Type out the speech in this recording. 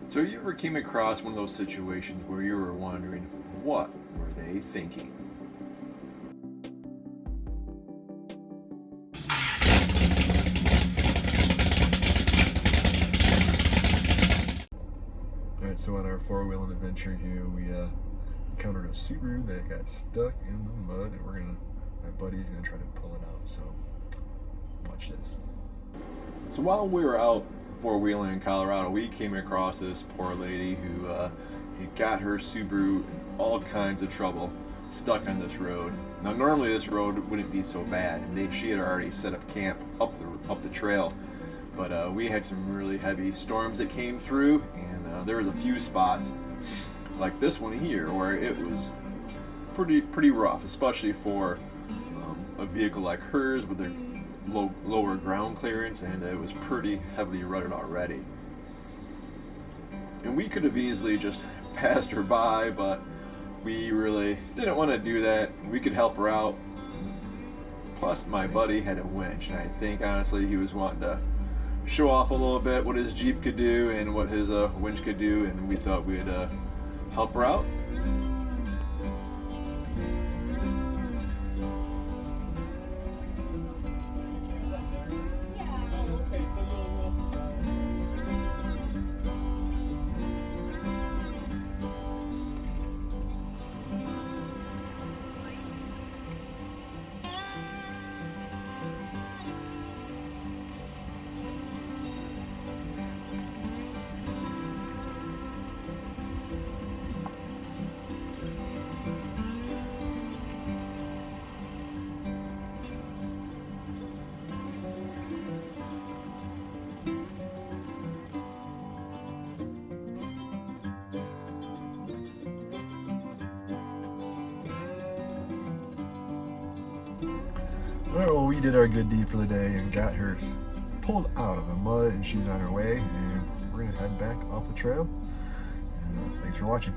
So you ever came across one of those situations where you were wondering, what were they thinking? Alright, so on our four-wheeling adventure here, we encountered a Subaru that got stuck in the mud, and my buddy's gonna try to pull it out, so watch this. So while we were out four-wheeling in Colorado, we came across this poor lady who had got her Subaru in all kinds of trouble, stuck on this road. Now normally this road wouldn't be so bad, and she had already set up camp up the trail, but we had some really heavy storms that came through, and there was a few spots like this one here where it was pretty rough, especially for a vehicle like hers with a lower ground clearance, and it was pretty heavily rutted already. And we could have easily just passed her by, but we really didn't want to do that. We could help her out. Plus, my buddy had a winch, and I think honestly he was wanting to show off a little bit what his Jeep could do and what his winch could do, and we thought we'd help her out. Alright, well, we did our good deed for the day and got her pulled out of the mud, and she's on her way, and we're going to head back off the trail. And, thanks for watching.